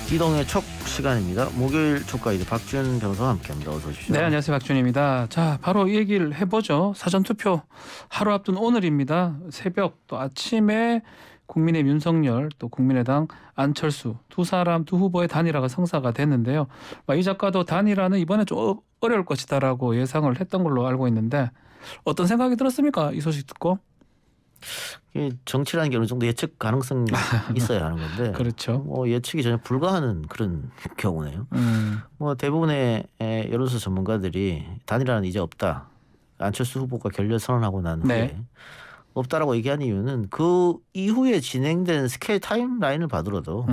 이동의 촉 시간입니다. 목요일 촉가이드 박준 변호사와 함께합니다. 어서 오십시오. 네, 안녕하세요. 박준입니다. 자, 바로 이 얘기를 해보죠. 사전투표 하루 앞둔 오늘입니다. 새벽 또 아침에 국민의힘 윤석열 또 국민의당 안철수 두 후보의 단일화가 성사가 됐는데요. 이 작가도 단일화는 이번에 좀 어려울 것이다라고 예상을 했던 걸로 알고 있는데 어떤 생각이 들었습니까? 이 소식 듣고. 정치라는 게 어느 정도 예측 가능성이 있어야 하는 건데 그렇죠. 예측이 전혀 불가하는 그런 경우네요. 대부분의 여론조사 전문가들이 단일화는 이제 없다. 안철수 후보가 결렬 선언하고 난 후에 없다라고 얘기한 이유는 그 이후에 진행된 스케일 타임라인을 봐더라도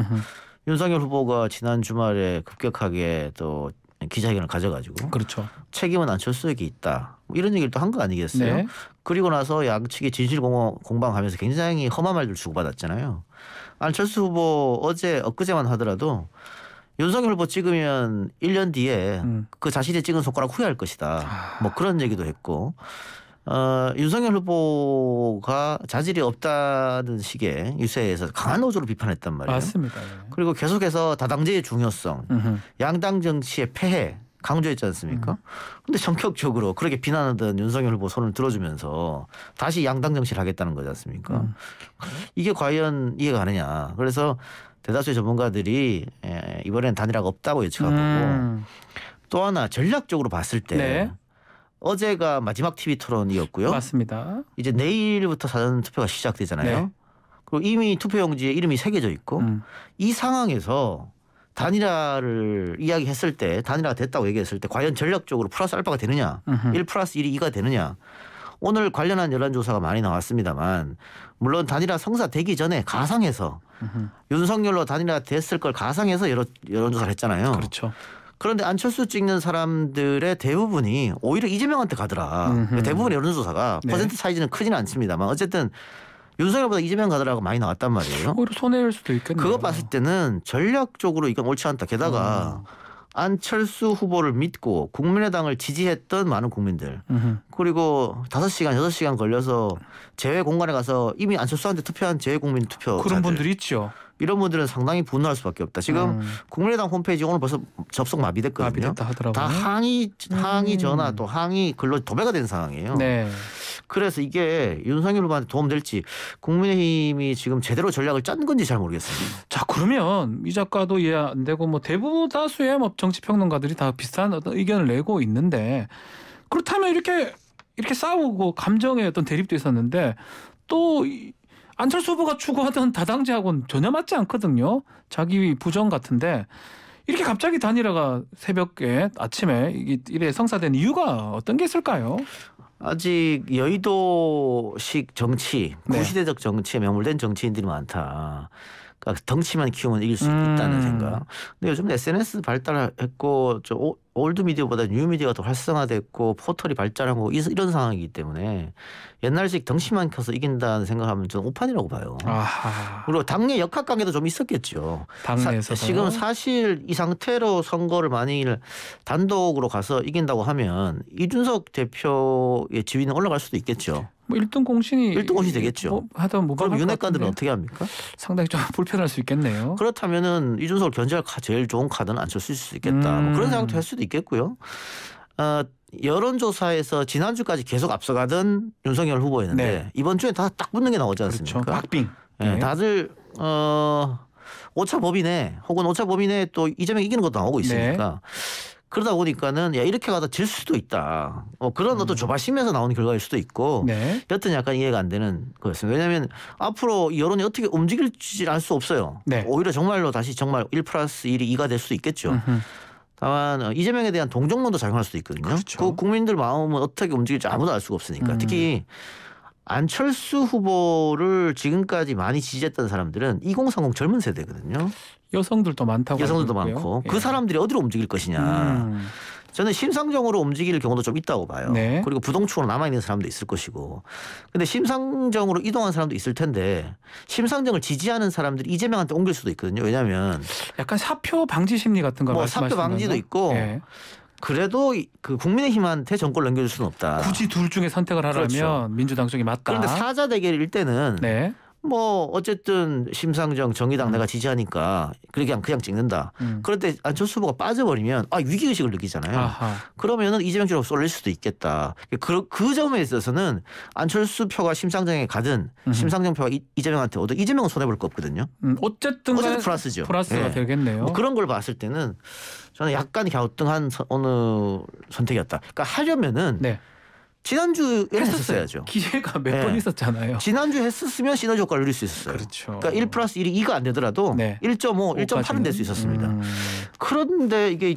윤석열 후보가 지난 주말에 급격하게 또 기자회견을 가져가지고 그렇죠. 책임은 안철수에게 있다. 이런 얘기를 또 한 거 아니겠어요? 네. 그리고 나서 양측이 진실 공방하면서 굉장히 험한 말들 주고받았잖아요. 안철수 후보 어제 엊그제만 하더라도 윤석열 후보 찍으면 1년 뒤에 그 자신이 찍은 손가락 후회할 것이다. 그런 얘기도 했고 윤석열 후보가 자질이 없다는 식의 유세에서 강한 어조로 비판했단 말이에요. 맞습니다. 그리고 계속해서 다당제의 중요성, 양당 정치의 폐해 강조했지 않습니까? 그런데 전격적으로 그렇게 비난하던 윤석열 후보 손을 들어주면서 다시 양당 정치를 하겠다는 거지 않습니까? 이게 과연 이해가 가느냐. 그래서 대다수의 전문가들이 이번엔 단일화가 없다고 예측하고 또 하나 전략적으로 봤을 때 어제가 마지막 TV 토론이었고요. 맞습니다. 이제 내일부터 사전 투표가 시작되잖아요. 네. 그리고 이미 투표용지에 이름이 새겨져 있고 이 상황에서 단일화를 이야기했을 때 단일화가 됐다고 얘기했을 때 과연 전략적으로 플러스 알파가 되느냐 1 플러스 1이 2가 되느냐 오늘 관련한 여론조사가 많이 나왔습니다만 물론 단일화 성사되기 전에 가상해서 윤석열로 단일화 됐을 걸 가상해서 여론조사를 했잖아요. 그렇죠. 그런데 안철수 찍는 사람들의 대부분이 오히려 이재명한테 가더라. 대부분의 여론조사가 퍼센트 사이즈는 크지는 않습니다만 어쨌든 윤석열보다 이재명 가더라고 많이 나왔단 말이에요. 오히려 손해일 수도 있겠네요. 그거 봤을 때는 전략적으로 이건 옳지 않다. 게다가 안철수 후보를 믿고 국민의당을 지지했던 많은 국민들 그리고 5시간 6시간 걸려서 재외 공간에 가서 이미 안철수한테 투표한 재외 국민 투표자들 그런 분들이 있죠. 이런 분들은 상당히 분노할 수밖에 없다. 지금 국민의당 홈페이지 오늘 벌써 접속 마비됐거든요. 마비됐다 하더라고요. 다 항의 전화 또 항의 글로 도배가 된 상황이에요. 네. 그래서 이게 윤석열 후보한테 도움될지 국민의힘이 지금 제대로 전략을 짠 건지 잘 모르겠습니다. 자, 그러면 이 작가도 이해 안 되고 대부분 다수의 정치평론가들이 다 비슷한 어떤 의견을 내고 있는데 그렇다면 이렇게 싸우고 감정의 어떤 대립도 있었는데 또 안철수 후보가 추구하던 다당제하고는 전혀 맞지 않거든요. 자기 부정 같은데 이렇게 갑자기 단일화가 새벽에 아침에 이래 성사된 이유가 어떤 게 있을까요? 아직 여의도식 정치, 구시대적 정치에 매몰된 정치인들이 많다. 그러니까 덩치만 키우면 이길 수 있다는 생각. 근데 요즘 SNS 발달했고 올드미디어보다 뉴미디어가 더 활성화됐고 포털이 발달하고 이런 상황이기 때문에 옛날식 덩치만 커서 이긴다는 생각하면 저는 오판이라고 봐요. 아하. 그리고 당내 역학관계도 좀 있었겠죠. 당내에서 지금 사실 이 상태로 선거를 만일 단독으로 가서 이긴다고 하면 이준석 대표의 지위는 올라갈 수도 있겠죠. 1등 공신이 되겠죠. 하던 그럼 윤핵관들은 어떻게 합니까? 상당히 좀 불편할 수 있겠네요. 그렇다면은 이준석을 견제할 제일 좋은 카드는 안철수일 수 있겠다. 그런 생각도 할 수도 있겠고요. 여론조사에서 지난주까지 계속 앞서가던 윤석열 후보였는데 이번 주에 다 딱 붙는 게 나오지 않습니까? 그렇죠. 박빙. 다들 오차 범위내 혹은 오차 범위내 또 이재명이 이기는 것도 나오고 있으니까 그러다 보니까는 이렇게 가다 질 수도 있다. 그런 어떤 조바심에서 나오는 결과일 수도 있고 여튼 약간 이해가 안 되는 거였습니다. 왜냐하면 앞으로 이 여론이 어떻게 움직일지 알 수 없어요. 오히려 정말로 다시 정말 1 플러스 1이 2가 될 수도 있겠죠. 다만 이재명에 대한 동정론도 작용할 수도 있거든요. 그렇죠. 그 국민들 마음은 어떻게 움직일지 아무도 알 수가 없으니까. 특히 안철수 후보를 지금까지 많이 지지했던 사람들은 2030 젊은 세대거든요. 여성들도 많다고. 여성들도 많고 그 사람들이 어디로 움직일 것이냐. 저는 심상정으로 움직일 경우도 좀 있다고 봐요. 그리고 부동층으로 남아있는 사람도 있을 것이고. 근데 심상정으로 이동한 사람도 있을 텐데 심상정을 지지하는 사람들이 이재명한테 옮길 수도 있거든요. 왜냐하면 약간 사표 방지 심리 같은 거 말씀하시는 사표 방지도 있고 그래도 그 국민의힘한테 정권을 넘겨줄 수는 없다. 굳이 둘 중에 선택을 하라면 민주당 쪽이 맞다. 그런데 사자 대결일 때는 뭐 어쨌든 심상정 정의당 내가 지지하니까 그냥 찍는다. 그런데 안철수 후보가 빠져버리면 위기의식을 느끼잖아요. 아하. 그러면은 이재명 쪽으로 쏠릴 수도 있겠다. 그 점에 있어서는 안철수 표가 심상정에 가든 심상정 표가 이재명한테 오든 이재명은 손해볼 거 없거든요. 어쨌든 플러스죠. 플러스가 되겠네요. 뭐 그런 걸 봤을 때는 저는 약간 갸우뚱한 어느 선택이었다. 그러니까 하려면은 네. 지난주에 했었어야죠. 기회가 몇 번 있었잖아요. 지난주에 했으면 시너지 효과를 누릴 수 있었어요. 그렇죠. 그러니까 1 플러스 1이 2가 안 되더라도 네. 1.5, 1.8은 될 수 있었습니다. 그런데 이게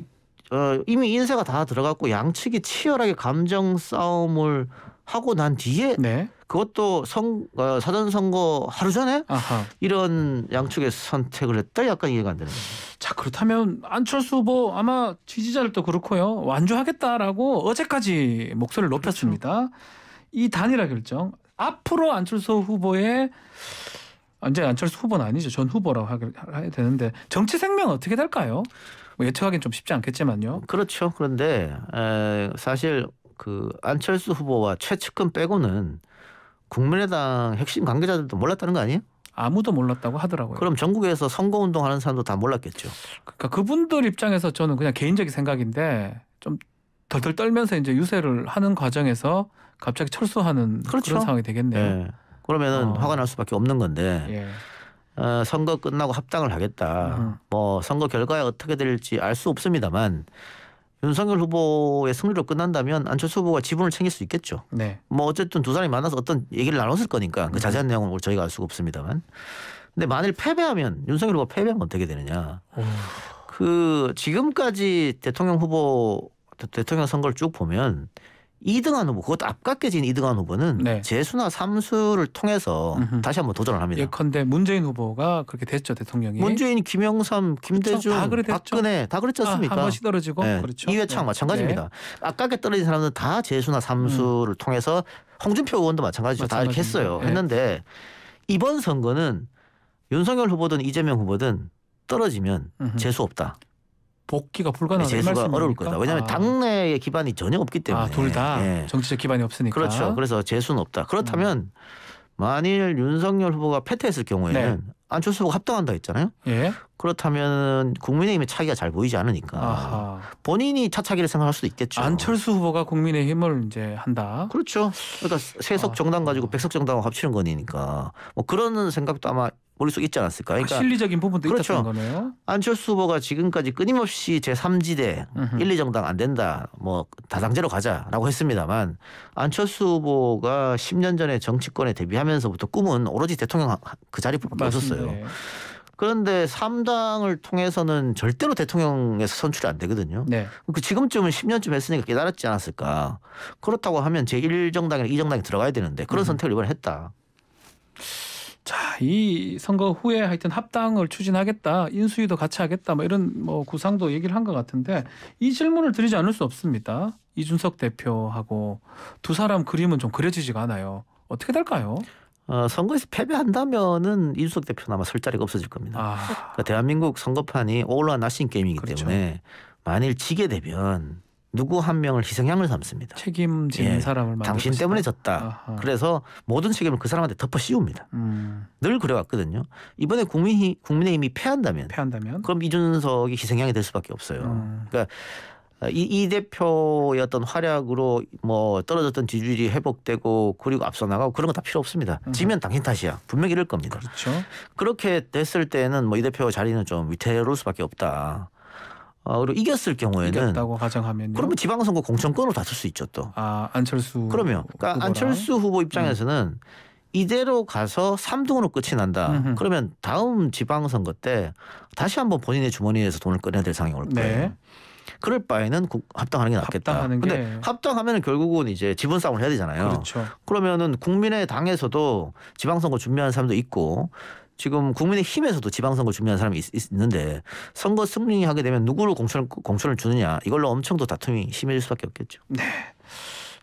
이미 인쇄가 다 들어갔고 양측이 치열하게 감정 싸움을 하고 난 뒤에 네. 그것도 사전선거 하루 전에 아하. 이런 양측의 선택을 했다 약간 이해가 안 되는 거예요. 자, 그렇다면 안철수 후보 아마 지지자들도 그렇고요. 완주하겠다라고 어제까지 목소리를 높였습니다. 그렇죠. 이 단일화 결정 앞으로 안철수 후보의 이제 안철수 후보는 아니죠. 전 후보라고 해야 되는데 정치 생명 어떻게 될까요? 뭐 예측하기는 좀 쉽지 않겠지만요. 그렇죠. 그런데 사실 그 안철수 후보와 최측근 빼고는 국민의당 핵심 관계자들도 몰랐다는 거 아니에요? 아무도 몰랐다고 하더라고요. 그럼 전국에서 선거운동하는 사람도 다 몰랐겠죠. 그러니까 그분들 입장에서 저는 그냥 개인적인 생각인데 좀 덜덜 떨면서 이제 유세를 하는 과정에서 갑자기 철수하는 그렇죠. 그런 상황이 되겠네요. 네. 그러면은 화가 날 수밖에 없는 건데 선거 끝나고 합당을 하겠다. 뭐 선거 결과에 어떻게 될지 알 수 없습니다만 윤석열 후보의 승리로 끝난다면 안철수 후보가 지분을 챙길 수 있겠죠. 네. 뭐 어쨌든 두 사람이 만나서 어떤 얘기를 나눴을 거니까 그 자세한 내용은 오늘 저희가 알 수가 없습니다만. 근데 만일 패배하면 윤석열 후보가 패배하면 어떻게 되느냐. 그 지금까지 대통령 선거를 쭉 보면 2등한 후보, 그것도 아깝게 진 2등한 후보는 네. 재수나 삼수를 통해서 다시 한번 도전을 합니다. 예컨대 문재인 후보가 그렇게 됐죠, 대통령이. 문재인, 김영삼, 김대중, 그렇죠. 박근혜 다 그랬지 않습니까? 한 번씩 떨어지고. 네. 그렇죠. 이회창 네. 마찬가지입니다. 네. 아깝게 떨어진 사람들은 다 재수나 삼수를 통해서 홍준표 의원도 마찬가지죠. 다 이렇게 했어요. 네. 했는데 이번 선거는 윤석열 후보든 이재명 후보든 떨어지면 재수 없다. 복귀가 불가능한 재수가 어려울 거다. 왜냐하면 당내의 기반이 전혀 없기 때문에. 둘 다 정치적 기반이 없으니까. 그렇죠. 그래서 재수는 없다. 그렇다면 만일 윤석열 후보가 패퇴했을 경우에는 안철수 후보가 합당한다 했잖아요. 예. 그렇다면 국민의힘의 차기가 잘 보이지 않으니까 아하. 본인이 차차기를 생각할 수도 있겠죠. 안철수 후보가 국민의힘을 이제 한다. 그렇죠. 그러니까 세석 정당 가지고 백석 정당을 합치는 거니까 뭐 그런 생각도 아마 머릿속에 있지 않았을까. 그러니까 실리적인 부분도 그렇죠. 있었던 거네요. 안철수 후보가 지금까지 끊임없이 제3지대 1, 2정당 안 된다. 뭐 다당제로 가자라고 했습니다만 안철수 후보가 10년 전에 정치권에 데뷔하면서부터 꿈은 오로지 대통령 그 자리밖에 없었어요. 네. 그런데 3당을 통해서는 절대로 대통령에서 선출이 안 되거든요. 네. 그 지금쯤은 10년쯤 했으니까 깨달았지 않았을까. 그렇다고 하면 제1정당이나 2정당이 들어가야 되는데 그런 선택을 이번에 했다. 자, 이 선거 후에 하여튼 합당을 추진하겠다, 인수위도 같이 하겠다, 뭐 이런 뭐 구상도 얘기를 한 것 같은데 이 질문을 드리지 않을 수 없습니다. 이준석 대표하고 두 사람 그림은 좀 그려지지가 않아요. 어떻게 될까요? 선거에서 패배한다면은 이준석 대표는 아마 설 자리가 없어질 겁니다. 그러니까 대한민국 선거판이 올라와 나신 게임이기 그렇죠. 때문에 만일 지게 되면 누구 한 명을 희생양을 삼습니다. 책임지는 사람을 만들 당신 것이다. 때문에 졌다. 아하. 그래서 모든 책임을 그 사람한테 덮어 씌웁니다. 늘 그래왔거든요. 이번에 국민의힘이 패한다면 그럼 이준석이 희생양이 될 수밖에 없어요. 그러니까 이 대표의 어떤 활약으로 뭐 떨어졌던 지지율이 회복되고 그리고 앞서 나가고 그런 거 다 필요 없습니다. 지면 당신 탓이야. 분명히 이럴 겁니다. 그렇죠. 그렇게 됐을 때는 뭐 이 대표 자리는 좀 위태로울 수밖에 없다. 그리고 이겼을 경우에는 이겼다고 가정하면요. 그러면 지방선거 공천권을 다툴 수 있죠 또. 안철수. 그러면 그러니까 후보랑. 안철수 후보 입장에서는 이대로 가서 3등으로 끝이 난다. 그러면 다음 지방선거 때 다시 한번 본인의 주머니에서 돈을 꺼내야 될 상황이 올 거예요. 네. 그럴 바에는 합당하는 게 낫겠다. 근데 합당하면은 결국은 이제 지분 싸움을 해야 되잖아요. 그렇죠. 그러면은 국민의당에서도 지방선거 준비하는 사람도 있고 지금 국민의힘에서도 지방선거 준비하는 사람이 있는데 선거 승리하게 되면 누구를 공천을 주느냐 이걸로 엄청 더 다툼이 심해질 수밖에 없겠죠. 네.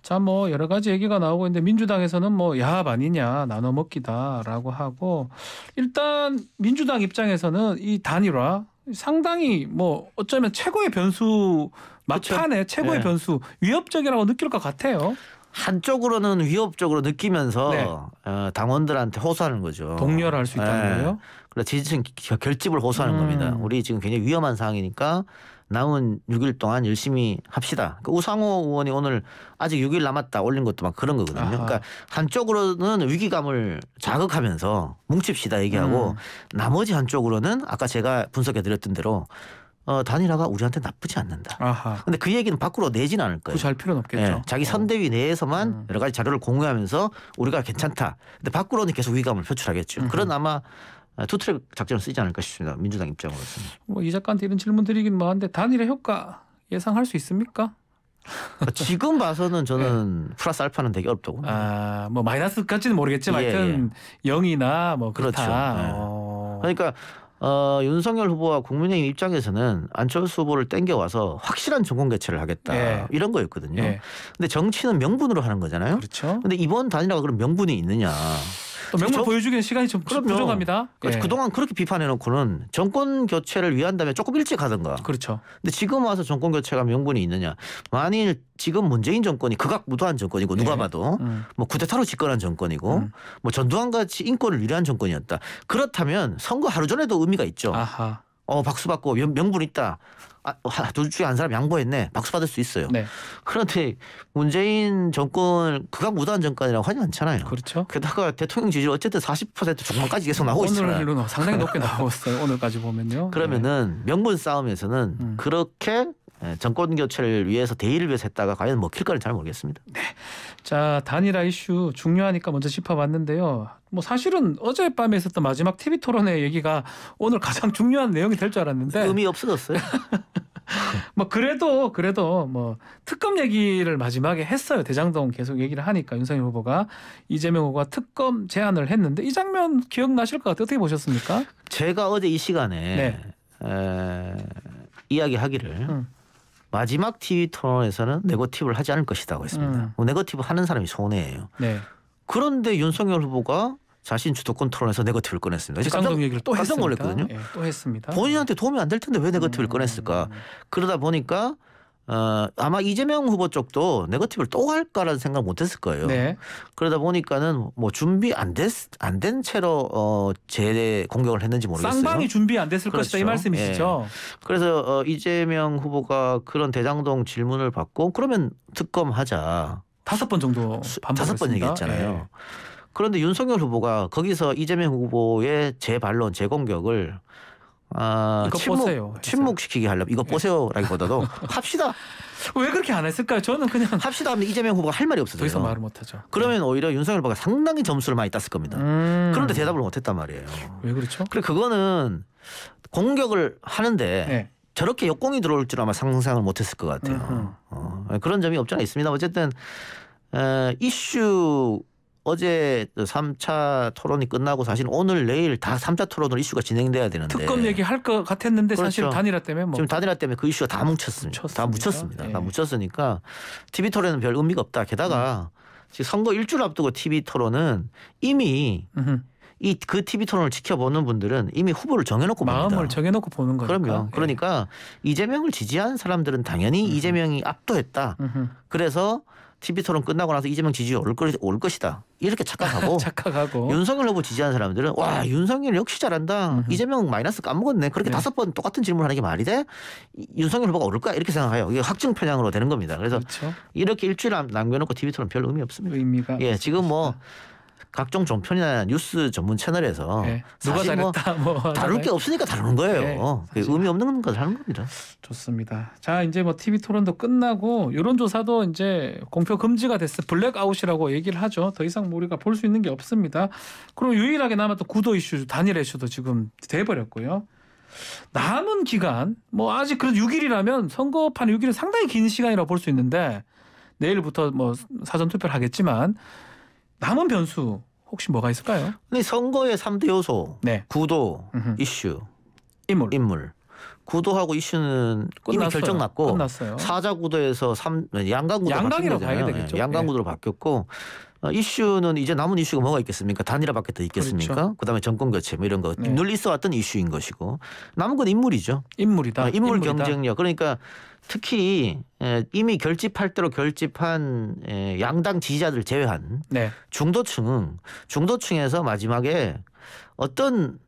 자, 뭐 여러 가지 얘기가 나오고 있는데 민주당에서는 뭐 야합 아니냐 나눠 먹기다라고 하고 일단 민주당 입장에서는 이 단일화 상당히 뭐 어쩌면 최고의 변수 막판에 최고의 변수 위협적이라고 느낄 것 같아요. 한쪽으로는 위협적으로 느끼면서 네. 당원들한테 호소하는 거죠. 동렬할 수 있다는 거예요? 그래서 지지층 결집을 호소하는 겁니다. 우리 지금 굉장히 위험한 상황이니까 남은 6일 동안 열심히 합시다. 그러니까 우상호 의원이 오늘 아직 6일 남았다 올린 것도 막 그런 거거든요. 그러니까 한쪽으로는 위기감을 자극하면서 뭉칩시다 얘기하고 나머지 한쪽으로는 아까 제가 분석해드렸던 대로 단일화가 우리한테 나쁘지 않는다. 그런데 그 얘기는 밖으로 내진 않을 거예요. 굳이 할 필요는 없겠죠. 네, 자기 선대위 내에서만 여러 가지 자료를 공유하면서 우리가 괜찮다. 근데 밖으로는 계속 위기감을 표출하겠죠. 그런 아마 투트랙 작전을 쓰지 않을까 싶습니다. 민주당 입장으로서는. 뭐 이 작가한테 이런 질문 드리긴 뭐한데 단일화 효과 예상할 수 있습니까? 지금 봐서는 저는 플러스 알파는 되게 어렵다고. 뭐 마이너스까지는 모르겠지만 하여튼 0이나 뭐 그렇다. 그렇죠. 그러니까 윤석열 후보와 국민의힘 입장에서는 안철수 후보를 땡겨와서 확실한 정권 교체를 하겠다. 이런 거였거든요. 근데 정치는 명분으로 하는 거잖아요. 그렇죠. 근데 이번 단일화가 그럼 명분이 있느냐. 또 명분 보여주기엔 시간이 좀 부족합니다. 그동안 그렇게 비판해놓고는 정권 교체를 위한다면 조금 일찍 하든가. 그렇죠. 근데 지금 와서 정권 교체가 명분이 있느냐. 만일 지금 문재인 정권이 극악무도한 정권이고 누가 봐도 뭐 쿠데타로 집권한 정권이고 뭐 전두환 같이 인권을 위대한 정권이었다. 그렇다면 선거 하루 전에도 의미가 있죠. 박수 받고 명분 있다. 둘 중에 한 사람 양보했네. 박수 받을 수 있어요. 그런데 문재인 정권을 극악무도한 정권이라고 하지 않잖아요. 그렇죠. 게다가 대통령 지지율 어쨌든 40% 중반까지 계속 나오고 있잖아요. 오늘은 상당히 높게 나오고 있어요. 오늘까지 보면요. 그러면은 명분 싸움에서는 그렇게 정권 교체를 위해서 대의를 위해서 했다가 과연 먹힐까는 잘 모르겠습니다. 자, 단일화 이슈 중요하니까 먼저 짚어봤는데요. 뭐 사실은 어젯밤에 있었던 마지막 TV 토론회 얘기가 오늘 가장 중요한 내용이 될 줄 알았는데 의미 없어졌어요. 뭐 그래도 뭐 특검 얘기를 마지막에 했어요. 대장동 계속 얘기를 하니까 윤석열 후보가 이재명 후보가 특검 제안을 했는데 이 장면 기억나실 것 같아요. 어떻게 보셨습니까? 제가 어제 이 시간에 이야기하기를 마지막 TV 토론에서는 네거티브를 하지 않을 것이라고 했습니다. 네거티브 하는 사람이 손해예요. 그런데 윤석열 후보가 자신 주도권 토론에서 네거티브를 꺼냈습니다. 대장동 얘기를 또 깜짝 했습니다. 놀랐거든요. 또 했습니다. 본인한테 도움이 안 될 텐데 왜 네거티브를 꺼냈을까? 그러다 보니까 아마 이재명 후보 쪽도 네거티브를 또 할까라는 생각 못했을 거예요. 그러다 보니까는 뭐 준비 안 된 채로 공격을 했는지 모르겠어요. 쌍방이 준비 안 됐을 것이다 이 말씀이시죠? 그래서 이재명 후보가 그런 대장동 질문을 받고 그러면 특검하자. 5번 정도 반복했습니다. 5번 얘기했잖아요. 그런데 윤석열 후보가 거기서 이재명 후보의 재반론, 재공격을 침묵시키게 하려면 이거 보세요라기보다도 합시다. 왜 그렇게 안 했을까요? 저는 그냥 합시다 하면 이재명 후보가 할 말이 없어요. 더 이상 말을 못하죠. 그러면 오히려 윤석열 후보가 상당히 점수를 많이 땄을 겁니다. 그런데 대답을 못했단 말이에요. 왜 그렇죠? 그래 그거는 공격을 하는데 저렇게 역공이 들어올 줄 아마 상상을 못했을 것 같아요. 그런 점이 없지 않아 있습니다. 어쨌든 이슈 어제 3차 토론이 끝나고 사실 오늘 내일 다 3차 토론으로 이슈가 진행돼야 되는데 특검 얘기할 것 같았는데 사실 단일화 때문에 지금 단일화 때문에 그 이슈가 다 뭉쳤습니다. 다 묻혔습니다. 다 묻혔으니까 TV 토론은 별 의미가 없다. 게다가 지금 선거 일주일 앞두고 TV 토론은 이미 그 TV 토론을 지켜보는 분들은 이미 후보를 정해놓고 봅니다. 마음을 정해놓고 보는 거니까. 그럼요. 그러니까 이재명을 지지하는 사람들은 당연히 이재명이 압도했다. 그래서 TV 토론 끝나고 나서 이재명 지지율 올 것이다. 이렇게 착각하고 윤석열 후보 지지하는 사람들은 와 윤석열 역시 잘한다. 이재명 마이너스 까먹었네. 그렇게 5번 똑같은 질문하는 게 말이 돼? 윤석열 후보가 오를까? 이렇게 생각해요. 이게 확증 편향으로 되는 겁니다. 그래서 이렇게 일주일 남겨놓고 TV 토론 별 의미 없습니다. 의미가 지금 뭐 각종 종편이나 뉴스 전문 채널에서 누가 잘했다 뭐 다룰 게 없으니까 다루는 거예요. 의미 없는 거 다루는 겁니다. 좋습니다. 자 이제 뭐 TV 토론도 끝나고 여론조사도 이제 공표 금지가 됐어. 블랙아웃이라고 얘기를 하죠. 더 이상 우리가 볼 수 있는 게 없습니다. 그럼 유일하게 남았던 구도 이슈, 단일 이슈도 지금 돼버렸고요. 남은 기간 뭐 아직 그래도 6일이라면 선거판 6일은 상당히 긴 시간이라고 볼 수 있는데 내일부터 뭐 사전 투표를 하겠지만. 남은 변수 혹시 뭐가 있을까요? 근데 선거의 3대 요소, 구도, 이슈, 인물. 구도하고 이슈는 이미 결정 났고 끝났어요. 사자 구도에서 양강 구도로 바뀐 거잖아요. 양강 구도로 바뀌었고 이슈는 이제 남은 이슈가 뭐가 있겠습니까? 단일화밖에 더 있겠습니까? 그렇죠. 그다음에 정권 교체 뭐 이런 거 네. 늘 있어왔던 이슈인 것이고 남은 건 인물이죠. 인물이다. 인물 인물이다. 경쟁력. 그러니까 특히 이미 결집할 대로 결집한 양당 지지자들 제외한 네. 중도층에서 마지막에 어떤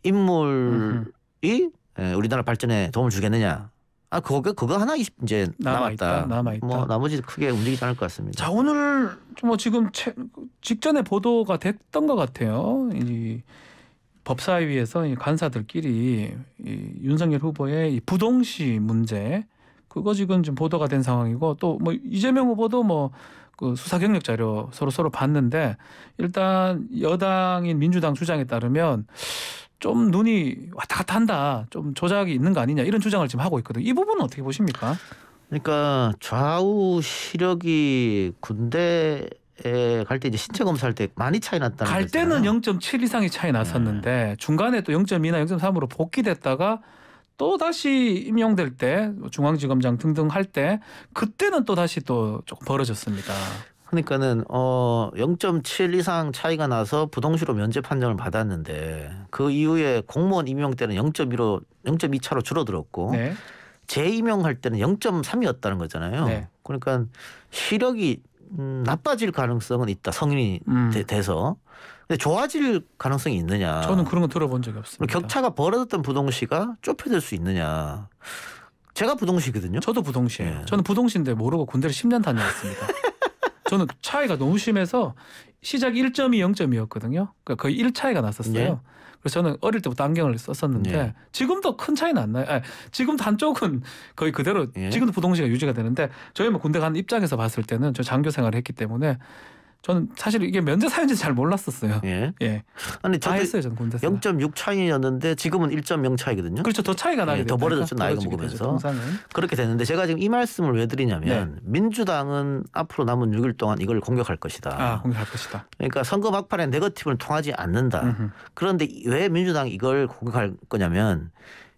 인물이 우리나라 발전에 도움을 주겠느냐. 그거 하나 이제 남았다. 남아있다. 뭐 나머지 크게 움직이지 않을 것 같습니다. 자, 오늘 뭐 지금 직전에 보도가 됐던 것 같아요. 이 법사위에서 이 간사들끼리 이 윤석열 후보의 이 부동시 문제 그거 지금 좀 보도가 된 상황이고 또 뭐 이재명 후보도 뭐 그 수사 경력 자료 서로 봤는데 일단 여당인 민주당 주장에 따르면 좀 눈이 왔다 갔다 한다. 좀 조작이 있는 거 아니냐 이런 주장을 지금 하고 있거든요. 이 부분은 어떻게 보십니까? 그러니까 좌우 시력이 군대에 갈 때 이제 신체 검사할 때 많이 차이 났다는 갈 거잖아요. 때는 0.7 이상이 차이 났었는데 중간에 또 0.2나 0.3으로 복귀됐다가 또 다시 임용될 때 중앙지검장 등등 할 때 그때는 또 다시 또 조금 벌어졌습니다. 그러니까는 0.7 이상 차이가 나서 부동시로 면제 판정을 받았는데 그 이후에 공무원 임용 때는 0.2 차로 줄어들었고 네. 재임용할 때는 0.3이었다는 거잖아요. 네. 그러니까 시력이 나빠질 가능성은 있다. 성인이 돼서. 근데 좋아질 가능성이 있느냐. 저는 그런 거 들어본 적이 없습니다. 격차가 벌어졌던 부동시가 좁혀질 수 있느냐. 제가 부동시거든요. 저도 부동시예요. 예. 저는 부동시인데 모르고 군대를 10년 다녀왔습니다. 저는 차이가 너무 심해서 시작이 1.2, 0.2였거든요. 그러니까 거의 1 차이가 났었어요. 예. 그래서 저는 어릴 때부터 안경을 썼었는데 예. 지금도 큰 차이는 안 나요. 지금도 한쪽은 거의 그대로 예. 지금도 부동시가 유지가 되는데 저희 뭐 군대 가는 입장에서 봤을 때는 저 장교 생활을 했기 때문에 저는 사실 이게 면제 사연인지 잘 몰랐었어요. 예. 예. 아니 다 저도 했어요, 저는 군대 생활. 0.6 차이였는데 지금은 1.0 차이거든요. 그렇죠. 더 차이가 나게 더 된다니까. 벌어졌죠. 나이가 벌어지게 먹으면서. 되죠, 통상은. 그렇게 됐는데 제가 지금 이 말씀을 왜 드리냐면 민주당은 앞으로 남은 6일 동안 이걸 공격할 것이다. 공격할 것이다. 그러니까 선거 막판에 네거티브는 통하지 않는다. 그런데 왜 민주당이 이걸 공격할 거냐면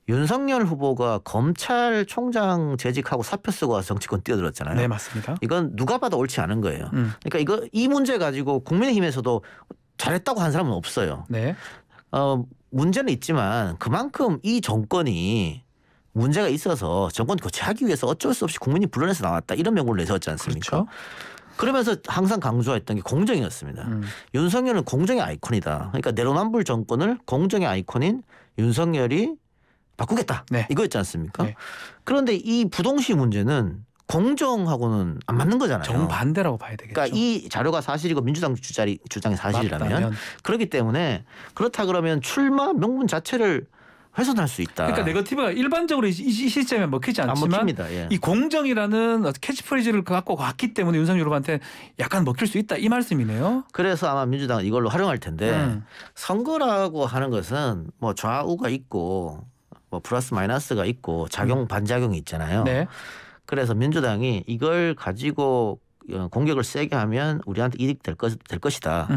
윤석열 후보가 검찰총장 재직하고 사표 쓰고 와서 정치권 뛰어들었잖아요. 네, 맞습니다. 이건 누가 봐도 옳지 않은 거예요. 그러니까 이 문제 가지고 국민의힘에서도 잘했다고 한 사람은 없어요. 네. 문제는 있지만 그만큼 이 정권이 문제가 있어서 정권 교체하기 위해서 어쩔 수 없이 국민이 불러내서 나왔다. 이런 명분을 내세웠지 않습니까? 그렇죠. 그러면서 항상 강조했던 게 공정이었습니다. 윤석열은 공정의 아이콘이다. 그러니까 내로남불 정권을 공정의 아이콘인 윤석열이 바꾸겠다. 네. 이거였지 않습니까? 네. 그런데 이 부동시 문제는 공정하고는 안 맞는 거잖아요. 정반대라고 봐야 되겠죠. 그러니까 이 자료가 사실이고 민주당 주장이 사실이라면 맞다면. 그렇기 때문에 그렇다 그러면 출마 명분 자체를 훼손할 수 있다. 그러니까 네거티브가 일반적으로 이 시스템에 먹히지 안 않지만 먹힙니다. 예. 이 공정이라는 캐치프레이즈를 갖고 왔기 때문에 윤석열 후보한테 약간 먹힐 수 있다 이 말씀이네요. 그래서 아마 민주당은 이걸로 활용할 텐데 선거라고 하는 것은 뭐 좌우가 있고 뭐 플러스 마이너스가 있고 작용 반작용이 있잖아요. 네. 그래서 민주당이 이걸 가지고 공격을 세게 하면 우리한테 이득 될 것이다.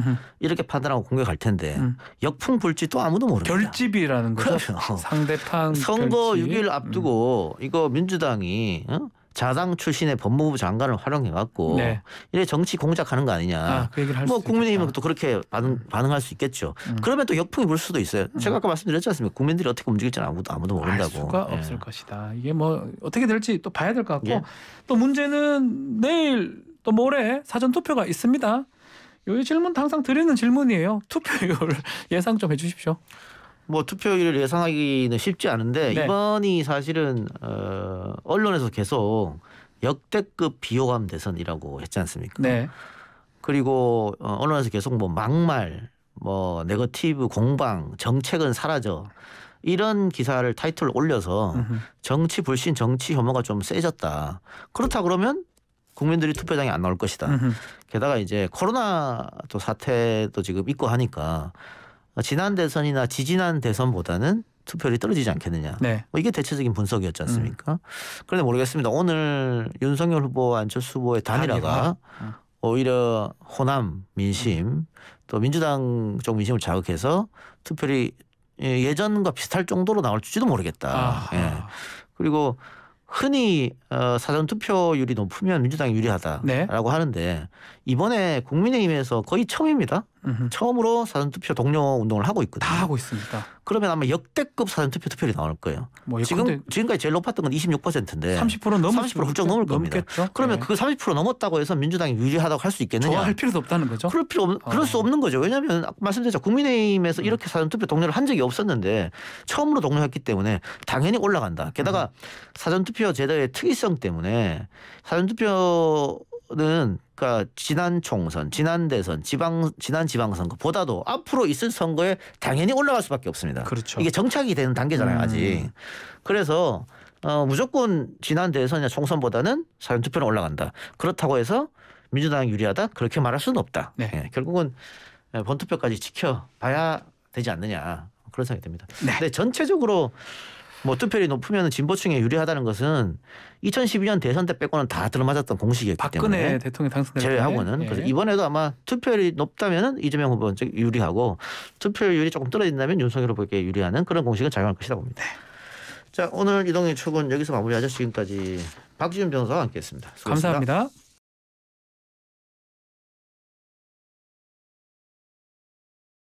이렇게 판단하고 공격할 텐데 역풍 불지 또 아무도 모릅니다. 결집이라는 거죠. 그럼요. 상대판 선거 결집. 6일 앞두고 이거 민주당이 자당 출신의 법무부 장관을 활용해갖고 네. 이래 정치 공작하는 거 아니냐. 그 얘기를 할 뭐 수 국민의힘은 있겠다. 또 그렇게 반응할 수 있겠죠. 그러면 또 역풍이 불 수도 있어요. 제가 아까 말씀드렸지 않습니까? 국민들이 어떻게 움직일지는 아무도 알 모른다고. 수가 예. 없을 것이다. 이게 뭐 어떻게 될지 또 봐야 될 것 같고 예. 또 문제는 내일 또 모레 사전 투표가 있습니다. 이 질문 항상 드리는 질문이에요. 투표율 예상 좀 해주십시오. 뭐 투표율을 예상하기는 쉽지 않은데 네. 이번이 사실은 언론에서 계속 역대급 비호감 대선이라고 했지 않습니까? 네. 그리고 언론에서 계속 뭐 막말, 뭐 네거티브 공방, 정책은 사라져 이런 기사를 타이틀을 올려서 정치 불신, 정치 혐오가 좀 세졌다. 그렇다 그러면 국민들이 투표장에 안 나올 것이다. 게다가 이제 코로나 또 사태도 지금 있고 하니까 지난 대선이나 지지난 대선보다는 투표율이 떨어지지 않겠느냐. 네. 뭐 이게 대체적인 분석이었지 않습니까? 그런데 모르겠습니다. 오늘 윤석열 후보와 안철수 후보의 단일화가 오히려 호남 민심 또 민주당 쪽 민심을 자극해서 투표율이 예전과 비슷할 정도로 나올지도 모르겠다. 예. 그리고 흔히 사전 투표율이 높으면 민주당이 유리하다라고 네. 하는데 이번에 국민의힘에서 거의 처음입니다. 처음으로 사전 투표 독려 운동을 하고 있거든요. 다 하고 있습니다. 그러면 아마 역대급 사전 투표 투표율이 나올 거예요. 뭐 지금까지 제일 높았던 건 26%인데 30% 넘을 30% 훌쩍 넘을 겁니다. 넘겠죠? 그러면 네. 그 30% 넘었다고 해서 민주당이 유리하다고 할 수 있겠느냐? 좋아할 필요도 없다는 거죠. 그럴 수 없는 거죠. 왜냐하면 아까 말씀드렸죠. 국민의힘에서 이렇게 사전 투표 독려를 한 적이 없었는데 처음으로 독려했기 때문에 당연히 올라간다. 게다가 사전 투표 제도의 특이성 때문에 사전 투표는 그러니까 지난 총선, 지난 대선, 지난 지방선거보다도 앞으로 있을 선거에 당연히 올라갈 수밖에 없습니다. 그렇죠. 이게 정착이 되는 단계잖아요, 아직. 그래서 무조건 지난 대선이나 총선보다는 사전 투표는 올라간다. 그렇다고 해서 민주당이 유리하다? 그렇게 말할 수는 없다. 네. 예, 결국은 본투표까지 지켜봐야 되지 않느냐 그런 생각이 듭니다. 네. 근데 전체적으로 뭐 투표율이 높으면 진보층에 유리하다는 것은 2012년 대선 때 빼고는 다 들어맞았던 공식이었기 박근혜 때문에 대통령 당선될 제외하고는 때. 그래서 예. 이번에도 아마 투표율이 높다면은 이재명 후보 유리하고 투표율이 조금 떨어진다면 윤석열 후보에게 유리하는 그런 공식은 작용할 것이라고 봅니다. 자, 오늘 이동의 축은 여기서 마무리하죠. 지금까지 박지윤 변호사와 함께했습니다. 수고하셨습니다. 감사합니다.